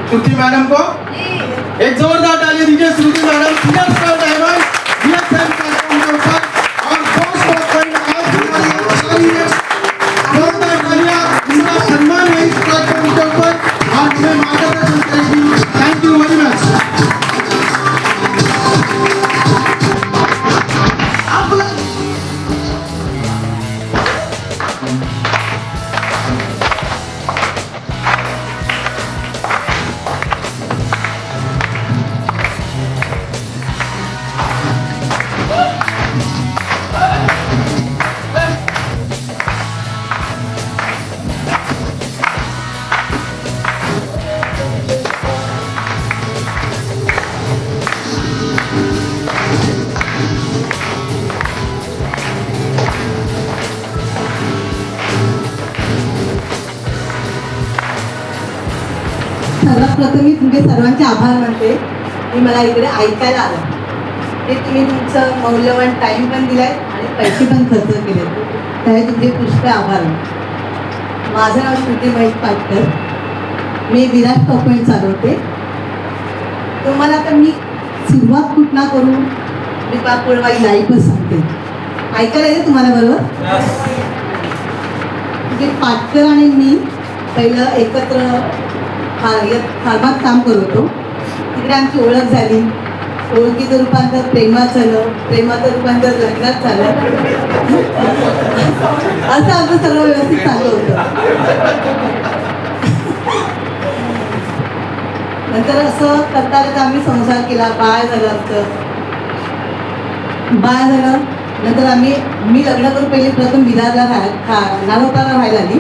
श्रुति madam को एक जोरदार ताली दीजिए। Shruti madam senior diamond DSM platform के ऊपर और बहुत बड़ी आज हमारी शादी है। जोरदार तालियां, इनका सम्मान है इस प्लेटफॉर्म के ऊपर और हमें मार्गदर्शन करेगी। Thank you very much. सर्वात प्रथम मी तुमचे सर्वांचे आभार मानते की मला इकडे ऐकायला आलं. ते तुम्ही तुमचं मौल्यवान टाईम पण दिलाय आणि पैसे पण खर्च केले, त्यामुळे तुमचे पुष्कळ आभार. माझं नाव श्रुती महेश पाटकर, मी विराट टॉपॉइंट चालवते. तुम्हाला आता मी सुरुवात कुठना करू मी पुढे माझी लाईफच सांगते. ऐकायला येते तुम्हाला बरोबर? म्हणजे पाटकर आणि मी पहिलं एकत्र फार्मात काम करत होतो. तिकडे आमची ओळख झाली, ओळखीचं रूपांतर प्रेमात झालं, प्रेमाचं रूपांतर लग्नात झालं. असं आमचं सगळं व्यवस्थित चालू होतं. नंतर असं करता करता आम्ही संसार केला, बाळ झालं आमचं. बाळ झालं नंतर मी लग्न करून पहिले प्रथम विरारला नारोपाला राहायला आली.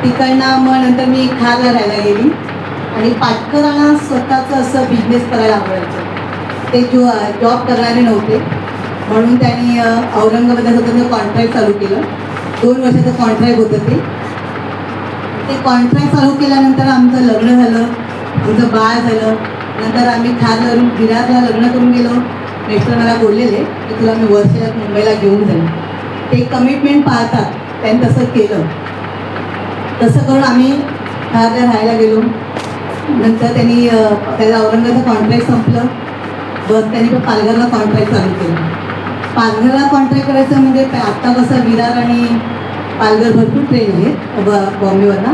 तिकडनं मग नंतर मी खारला राहायला गेली आणि पाटकरांना स्वतःचं असं बिझनेस करायला आवडायचं. ते जॉब करणारे नव्हते म्हणून त्यांनी औरंगाबाद स्वतःचं कॉन्ट्रॅक्ट चालू केलं. 2 वर्षाचं कॉन्ट्रॅक्ट होतं. ते कॉन्ट्रॅक्ट चालू केल्यानंतर आमचं लग्न झालं, आमचं बाळ झालं. नंतर आम्ही खारवरून विरारला लग्न करून गेलो. मिस्टर मला बोललेले की तुला मी वर्षात मुंबईला घेऊन जाईल. ते कमिटमेंट पाहतात, त्यांनी तसं केलं. तसं करून आम्ही खारला राहायला गेलो. नंतर त्यांनी त्याला औरंगाबादचं कॉन्ट्रॅक्ट संपलं. बस त्यांनी पण पालघरला कॉन्ट्रॅक्ट चालू केलं. पालघरला कॉन्ट्रॅक्ट करायचं म्हणजे आत्ता कसं विरार आणि पालघर भरपूर ट्रेन आहेत बॉम्बेवरनं.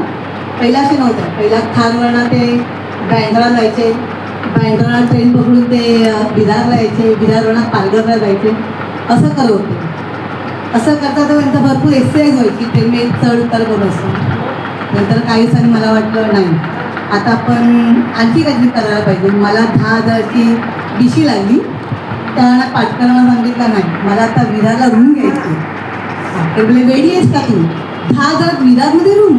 पहिला असे नव्हतं. पहिला खारवरनं ते बँड्राला जायचे, बँड्राला ट्रेन पकडून ते विरारला यायचे, विरारवरनं पालघरला जायचे. असं करत होते. असं करता तर त्यांचं भरपूर एक्सरसाइज व्हायची. ट्रेन मी चढ उतार करून असतो. नंतर काही दिवसांनी मला वाटलं नाही आता आपण आणखी काहीतरी करायला पाहिजे. मला 10,000ची बिशी लागली. त्यावेळेला पाटकरांना सांगितलं नाही मला आता विरारला रूम घ्यायची. पाटकर बोलले वेडी आहेस का तू? 10,000 विरारमध्ये रूम?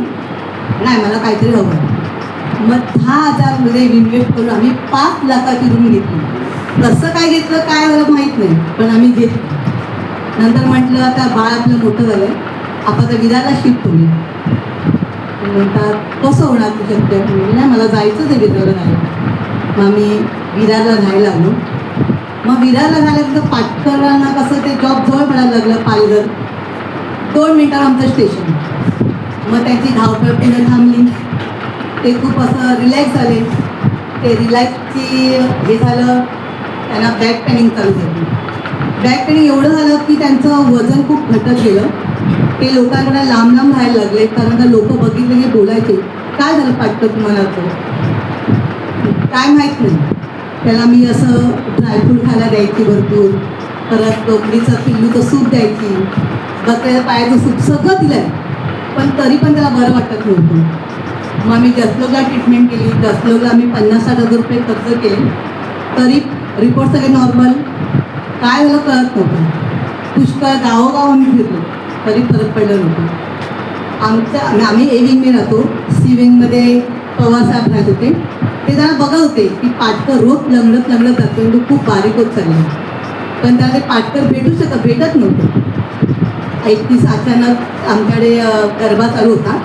नाही मला काहीतरी हवं. मग 10,000मध्ये इन्व्हेस्ट करून आम्ही 5 लाखाची रूम घेतली. कसं काय घेतलं काय मला माहीत नाही पण आम्ही घेतलं. नंतर म्हटलं आता बाळ आपलं मोठं झालं आहे, आपण आता विरारला शिफ्ट करूया. म्हणतात कसं होणार तू शक्य? नाही मला जायचंच आहे विरारला राहायला. मग आम्ही विरारला राहायला लागलो. मग विरारला झाल्यानंतर पाटकरांना कसं ते जॉब जवळ पडायला लागलं. पालघर 2 मिनिटावर आमचं स्टेशन. मग त्यांची धावपळ पुढे थांबली. ते खूप असं रिलॅक्स झाले. ते रिलॅक्सची हे झालं त्यांना बॅक पेनिंग चालू झाली. बॅक पेनिंग एवढं झालं की त्यांचं वजन खूप घटत गेलं. ते लोकांकडे लांब लांब राहायला लागले कारण का लोक बघितले की बोलायचे काय झालं पाटकर तुम्हाला? तो काय माहीत नाही. त्याला मी असं ड्रायफ्रूट खायला द्यायची भरपूर. परत कोंबडीचं पिल्लूचं सूप द्यायची, बकऱ्याच्या पायाचं सूप सगळं दिलं आहे. पण तरी पण त्याला बरं वाटत नव्हतं. मग आम्ही जसलोकला ट्रीटमेंट केली. जसलोकला आम्ही 50-60 हजार रुपये खर्च केले. तरी रिपोर्ट सगळे नॉर्मल. काय झालं कळत नव्हतं. पुष्कळ गावोगाव आम्ही फिरलो तरी फरक पडलं नव्हतं. आम्ही ए विंगमध्ये राहतो. सी विंगमध्ये पवारसाहेब राहत होते. ते जरा बघत होते की पाटकर रोज लंगडत जातो. तो खूप बारीक होत चालला. पण त्याला ते पाटकर भेटत नव्हतं. 31 अचानक आमच्याकडे गरबा चालू होता.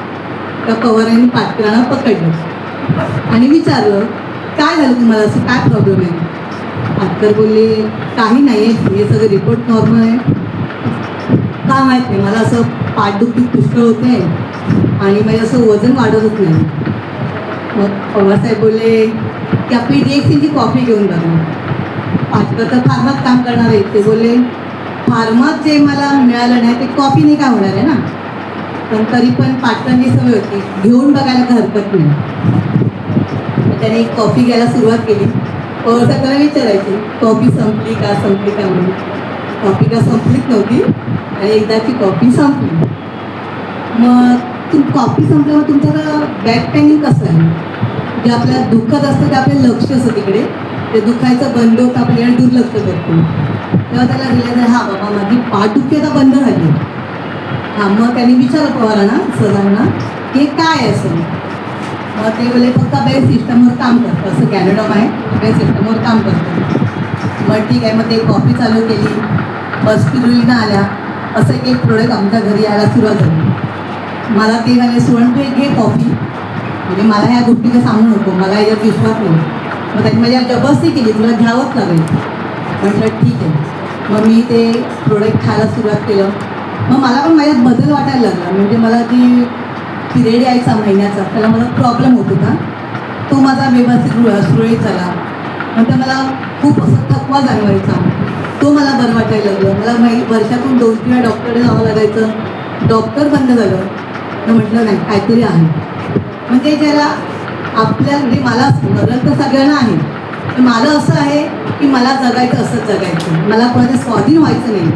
त्या पवारांनी पाटकरांना पकडलं आणि विचारलं काय झालं तुम्हाला, असं काय प्रॉब्लेम आहे? पाटकर बोलले काही नाही, हे सगळे रिपोर्ट नॉर्मल आहे. का माहीत नाही मला असं पाठदुखी पुष्कळ होते आणि माझं असं वजन वाढतच नाही. मग पवारसाहेब बोलले की आपली DXNची कॉफी घेऊन बघा. पाटकर तर फार्मात काम करणार आहे, ते बोलले फार्मात जे मला मिळालं नाही ते कॉफीने काय होणार आहे ना. पण तरी पण पाटकरांची सवय होती, घेऊन बघायला काही हरकत नाही. मग त्याने एक कॉफी घ्यायला सुरुवात केली. पवारसाहेब त्याला विचारायचे कॉफी संपली का म्हणून. कॉफी का संपलीच नव्हती आणि एकदाची कॉफी संपली. मग कॉफी संपल्यावर तुमचं बॅक पेनिंग कसं आहे, जे आपल्याला दुखत असतं ते आपलं लक्ष असतं तिकडे, ते दुखायचं बंद होतं, आपल्याला दुर्लक्ष करतो. तेव्हा त्याला रिलायझ हा बाबा माझी पाठदुखी आता बंद झाली. हां, मग त्यांनी विचारलं पवारांना सरांना की हे काय आहे असं. मग ते बोलले फक्त आपल्या सिस्टमवर काम करतं, असं कॅनडॉम आहे आपल्या सिस्टमवर काम करतं. मग ठीक आहे, मग ते कॉफी चालू केली. स्पिरुलिना आल्या, असं एक प्रोडक्ट आमच्या घरी यायला सुरुवात झाली. मला ते झाले सोडून तू एक घे कॉफी, म्हणजे मला ह्या गोष्टीला सांगू नको, मला याच्यात विश्वास नाही. मग त्यांनी माझ्या जबरदस्ती केली, तुला घ्यावंच लागेल. म्हटलं ठीक आहे. मग मी ते प्रोडक्ट खायला सुरुवात केलं. मग मला पण माझ्यात बदल वाटायला लागला. म्हणजे मला जी पिरियड यायचा महिन्याचा, त्याला मला प्रॉब्लेम होत होता, तो माझा व्यवस्थित सुरळीत झाला. नंतर मला खूप असं थकवा जाणवायचा, तो मला बरं वाटायला लागलं. मला वर्षातून 2-3 वेळा डॉक्टरकडे जावं लागायचं, डॉक्टर बंद झालं. तर म्हटलं नाही, काहीतरी आहे. म्हणजे ज्याला आपल्या म्हणजे मला मरण तर सगळ्यांना आहे, पण मला असं आहे की मला जगायचं असंच जगायचं, मला कोणाचं स्वाधीन व्हायचं नाही.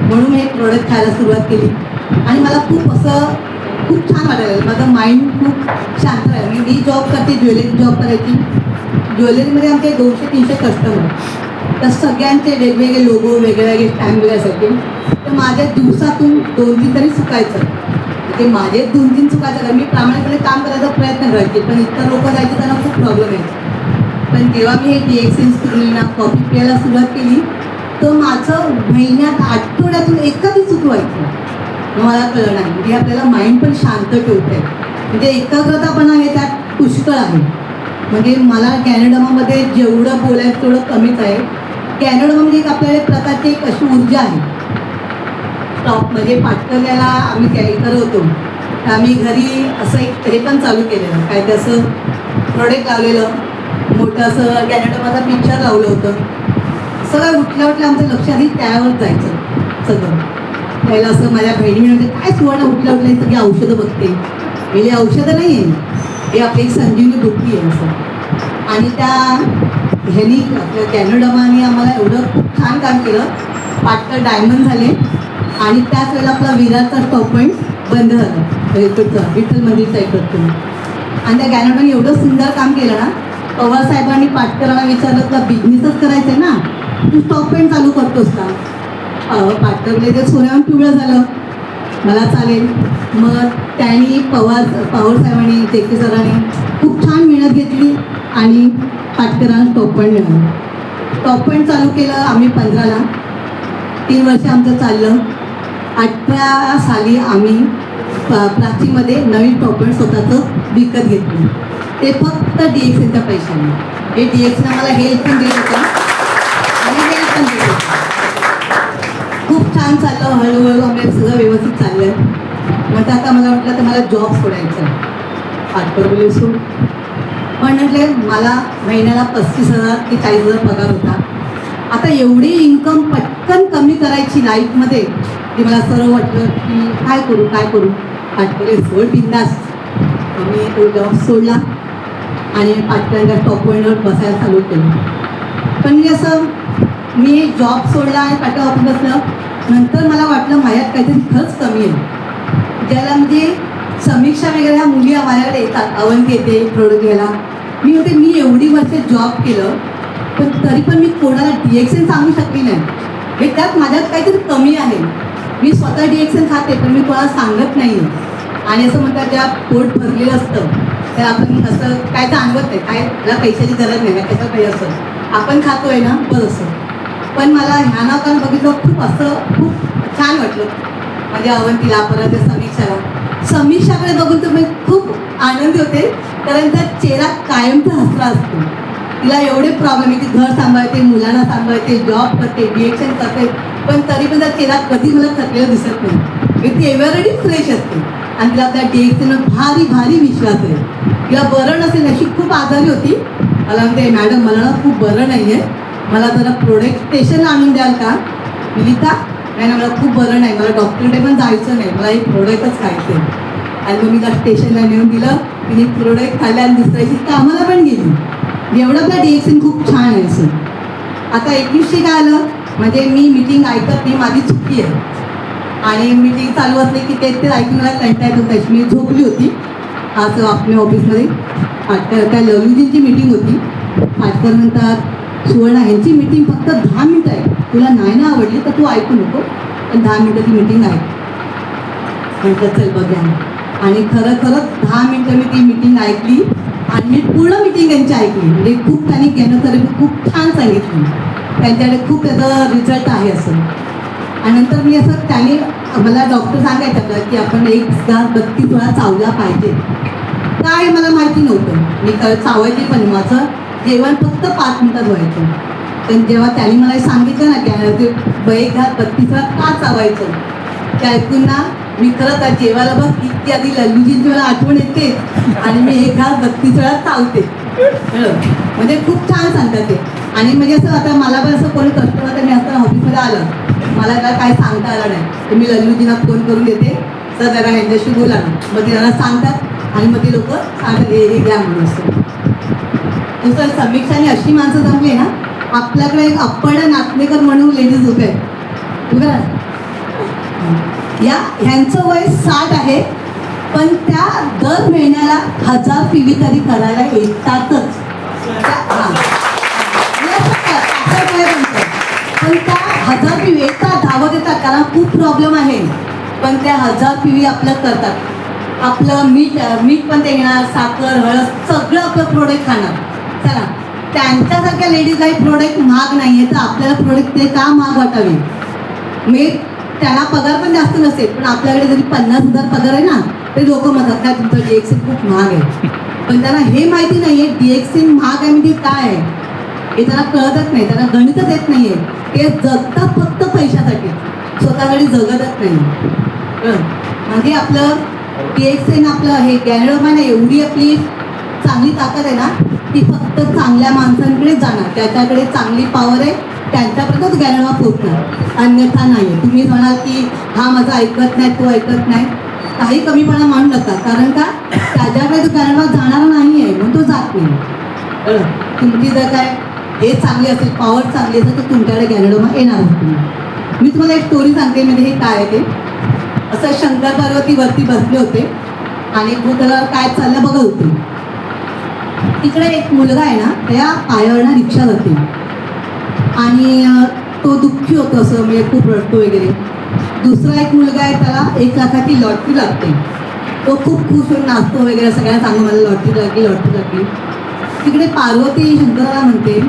म्हणून मी एक प्रोडक्ट खायला सुरुवात केली आणि मला खूप छान वाटायला लागलं. माझं माइंड खूप शांत राहिलं. मी जॉब करते, ज्वेलरी जॉब करायची. ज्वेलरीमध्ये आमचे 200-300 कस्टमर, तर सगळ्यांचे वेगवेगळे लोगो, वेगवेगळे स्टॅम्प वगैरे असायचे. तर माझ्या दिवसातून 2-3 तरी चुकायचं, म्हणजे माझे 2-3 चुकायचं. तर मी प्रामाणिकपणे काम करायचा प्रयत्न करायचे, पण इतर लोक जायचे त्यांना खूप प्रॉब्लेम यायचे. पण जेव्हा मी हे DXN स्पिरुलिना कॉफी प्यायला सुरुवात केली, तर माझं महिन्यात, आठवड्यातून एखादी चूक व्हायची. मला कळलं नाही. म्हणजे आपल्याला माइंड पण शांत ठेवते, म्हणजे एकाग्रता पण आहे त्यात पुष्कळ आहे. म्हणजे मला कॅनडामध्ये जेवढं बोलायचं तेवढं कमीच आहे. कॅनडा म्हणजे एक आपल्याला एक प्रकारची एक अशी ऊर्जा आहे. स्टॉप म्हणजे पाटकरल्याला आम्ही कॅरी करत होतो, तर आम्ही घरी असं एक हे पण चालू केलेलं, काय ते असं प्रोडक्ट लावलेलं मोठं, असं कॅनडामध्ये पिक्चर लावलं होतं. सगळं उठल्या आमचं लक्ष आधी त्यावर जायचं सगळं. त्याला असं माझ्या बहिणी म्हणजे काय सुवर्ण उठल्या ही सगळी औषधं बघते. म्हणजे औषधं नाही आहे, हे आपली एक संजीवनी बुद्धी आहे असं. आणि त्या ह्यानी आपल्या कॅनडामाने आम्हाला एवढं खूप छान काम केलं. पाटकर डायमंड झाले आणि त्याच वेळेला आपला विरारचा स्टॉप पॉईंट बंद झाला, इकडचं विठ्ठल मंदिरचा इकडचं. आणि त्या कॅनडाने एवढं सुंदर काम केलं ना. पवारसाहेबांनी पाटकरांना विचारलं तुला बिझनेसच करायचं आहे ना, तू स्टॉप पॉईंट चालू करतोस का. पाटकरले ते सोन्यावर पिवळं झालं, मला चालेल. मग त्यांनी पवारसाहेबांनी, जेके सरांनी खूप छान मेहनत घेतली आणि पाटकरांना स्टॉप पॉईंट मिळालं. स्टॉप पॉईंट चालू केलं आम्ही 15ला, 3 वर्ष आमचं चाललं. 18 साली आम्ही प्राचीमध्ये नवीन स्टॉप पॉईंट स्वतःचं विकत घेतलं, ते फक्त DXNच्या पैशाने. हे DXN आम्हाला हेल्प पण दिलं होतं आणि हेल्प पण दिलं होतं. खूप छान चाललं, हळूहळू आम्ही सगळं व्यवस्थित चाललं. मग आता मला वाटलं तर मला जॉब सोडायचा आहे. पाटकर बोलले सोड. पण म्हटले मला महिन्याला 35,000 ते 40,000 पगार होता. आता एवढी इन्कम पटकन कमी करायची लाईफमध्ये, की मला सर्व वाटलं की काय करू. पाटकर सोड बिंदास. मी तो जॉब सोडला आणि पाटकरांच्या टॉप पॉईंटवर बसायला चालू केलं. पण मी असं मी जॉब सोडला आणि पाटकर ऑफिस बसलं. नंतर मला वाटलं माझ्यात काहीतरी खरंच कमी आहे. ज्याला म्हणजे समीक्षा वगैरे ह्या मुली माझ्याकडे येतात, अवंती येते प्रोडक्ट घ्यायला. मी होते मी एवढी वर्ष जॉब केलं, पण तरी पण मी कोणाला DXN सांगू शकली नाही. हे त्यात माझ्यात काहीतरी कमी आहे. मी स्वतः DXN खाते, पण मी कोणाला सांगत नाही आहे. आणि असं म्हणतात ज्या पोट भरलेलं असतं तर आपण असं काय तर आणवत नाही, काय मला पैशाची गरज नाही, त्याचं काही असं आपण खातोय ना बरं असं. पण मला ह्या नाकानं बघितलं खूप छान वाटलं. माझ्या अवंतीला, परत समीक्षाकडे बघून तर मी खूप आनंदी होते, कारण त्या चेहरा कायमचा हसरा असतो. तिला एवढे प्रॉब्लेम आहे की घर सांभाळते, मुलांना सांभाळते, जॉब करते, DXN करते, पण तरी पण त्या चेहरा कधी मला थकलेला दिसत नाही. ती एव्हरेडी फ्रेश असते आणि तिला त्या DXN भारी विश्वास आहे किंवा बरं नसेल, अशी खूप आजारी होती. मला म्हणते मॅडम मला ना खूप बरं नाही आहे, मला जरा प्रोडक्ट स्टेशनला आणून द्याल का? मी लिहिता नाही ना, मला खूप बरं नाही, मला डॉक्टरकडे पण जायचं नाही, मला एक प्रोडक्टच खायचं आहे. आणि मग मी त्या स्टेशनला नेऊन दिलं, तिने प्रोडक्ट खाल्लं आणि दुसऱ्या दिवशी कामाला पण गेली. एवढं आपला DXN खूप छान आहे सर. आता 21 काय आलं, म्हणजे मी मीटिंग ऐकत नाही, माझी चुकी आहे. आणि मीटिंग चालू असले की ते ऐकून मला कंटाळा येत होता. मी झोपली होती असं आपल्या ऑफिसमध्ये. त्या लवलीजींची मीटिंग होती. पाटकर म्हणतात सुवर्ण ह्यांची मीटिंग फक्त 10 मिनिटं आहे, तुला नाही ना आवडली तर तू ऐकू नको, पण 10 मिनिटं ती मीटिंग आहे. म्हटलं चल बघ्या. आणि खरंच 10 मिनिटं मी ती मीटिंग ऐकली आणि मी पूर्ण मीटिंग त्यांची ऐकली. म्हणजे खूप त्यांनी गॅनोथेरपी खूप छान सांगितली, त्यांच्याकडे खूप त्याचा रिझल्ट आहे असं. आणि नंतर मी असं त्याने मला डॉक्टर सांगायचं की आपण 1 तास 32 वेळा चावला पाहिजे. काय मला माहिती नव्हतं, मी चावायची पण माझं जेवण फक्त 5 मिनिटात व्हायचं. पण जेव्हा त्यांनी मला सांगितलं ना की 1 तास 32 वेळा का चावायचं, ते ऐकून ना मी खरंच आज जेवायला बस इतकी आधी लल्लूजींची मला आठवण येते आणि मी 1 तास 32 वेळा चावते. म्हणजे खूप छान सांगतात ते. आणि म्हणजे असं आता मला पण असं कोणी कस्टमर तर मी असताना ऑफिसमध्ये आलं, मला त्याला काय सांगता आलं नाही, तर मी लल्लूजींना फोन करून देते, सर जरा ह्यांच्याशी बोला ना. मग ते त्यांना सांगतात आणि मग ते लोक सांगतात हे घ्या म्हणून असतं. दुसरं समीक्षाने अशी माणसं जमली ना, आपल्याकडे एक अप्पड नाचणेकर म्हणून लेडीज उभे आहेत बरं. ह्यांचं वय 60 आहे, पण त्या दर महिन्याला 1000 PV तरी करायला येतातच. पण त्या 1000 PV येतात, धावत येतात, कारण खूप प्रॉब्लेम आहे. पण त्या 1000 PV आपलं करतात. आपलं मीठ पण ते घेणार, साखर हळद सगळं आपलं प्रोडक्ट खाणार. चला त्यांच्यासारख्या लेडीजला हे प्रोडक्ट महाग नाही आहे, तर आपल्याला प्रोडक्ट ते का महाग वाटावे. मी त्याला पगार पण जास्त नसेल, पण आपल्याकडे जरी 50,000 पगार आहे ना, तरी लोक म्हणतात काय तुमचं DXN खूप महाग आहे. पण त्यांना हे माहिती नाही आहे DXN महाग आहे म्हणजे काय आहे, हे त्यांना कळतच नाही, त्यांना गणितच येत नाही आहे. ते जगतात फक्त पैशासाठी, स्वतःसाठी जगतच नाही. म्हणजे आपलं DXN आपलं हे गॅनोडोमा नाही, एवढी आपली चांगली ताकद आहे ना, ती फक्त चांगल्या माणसांकडे जाणार, त्याच्याकडे चांगली पॉवर आहे, त्यांच्यापर्यंतच गॅनोडोमा पोहोचणार, अन्यथा नाही. तुम्ही म्हणाल की हा माझा ऐकत नाही, तो ऐकत नाही, काही कमीपणा मानू नका, कारण का त्याच्याकडे तो गॅनोडोमा जाणारा नाही आहे म्हणून तो जात नाही. तुमची जर काय हे चांगली असेल, पॉवर चांगली असेल, तर तुमच्याकडे गॅनोडोमा येणार होती. मी तुम्हाला एक स्टोरी सांगते, म्हणजे हे काय आहे ते. असं शंकर पार्वती वरती बसले होते आणि भूतलावर काय चाललं बघत होते. तिकडे एक मुलगा आहे ना, त्या पायावर ना रिक्षा जाते आणि तो दुःखी होतो, असं म्हणजे खूप रडतो वगैरे. दुसरा एक मुलगा आहे, त्याला 1 लाखाची लॉटरी लागते, तो खूप खुश होऊन नाचतो वगैरे, सगळ्यांना सांगू मला लॉटरी लागली लॉटरी लागली. तिकडे पार्वती शंकराला म्हणते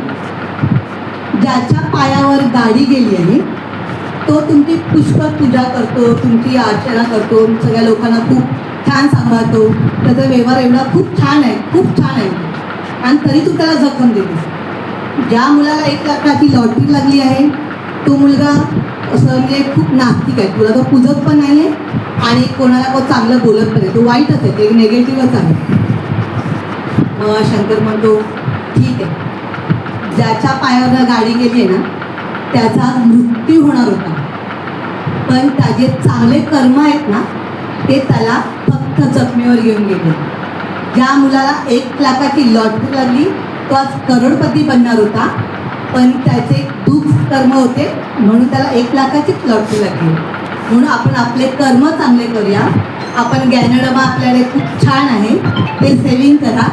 ज्याच्या पायावर गाडी गेली आहे तो तुमची पुष्कळ पूजा करतो, तुमची अर्चना करतो, सगळ्या लोकांना खूप छान सांभाळतो, त्याचा व्यवहार एवढा खूप छान आहे, खूप छान आहे, आणि तरी तू त्याला जखम देतेस. ज्या मुलाला 1 लाखाची लॉटरी लागली आहे तो मुलगा असं म्हणजे खूप नास्तिक आहे, तुला तो पूजत पण नाही आहे आणि कोणाला तो चांगलं बोलत पण नाही, तो वाईटच आहे, ते निगेटिव्हच आहे. मग शंकर म्हणतो ठीक आहे, ज्याच्या पायावर गाडी गेली आहे ना त्याचा मृत्यू होणार होता, पण त्याचे चांगले कर्म आहेत ना ते त्याला फक्त जखमीवर घेऊन गेले. ज्या मुलाला 1 लाखाची लॉटरी लागली तो आज करोडपती बनणार होता, पण त्याचे दुःख कर्म होते म्हणून त्याला 1 लाखाचीच लॉटरी लागली. म्हणून आपण आपले कर्म चांगले करूया. आपण गॅनोडोमा आपल्याकडे खूप छान आहे, ते सेविंग करा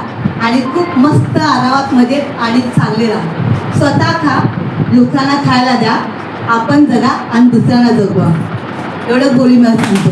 आणि खूप मस्त आरामात मजेत आणि चांगले राहा. स्वतः खा, लोकांना खायला द्या, आपण जगा आणि दुसऱ्यांना जगवा. एवढं बोली मला सांगतो.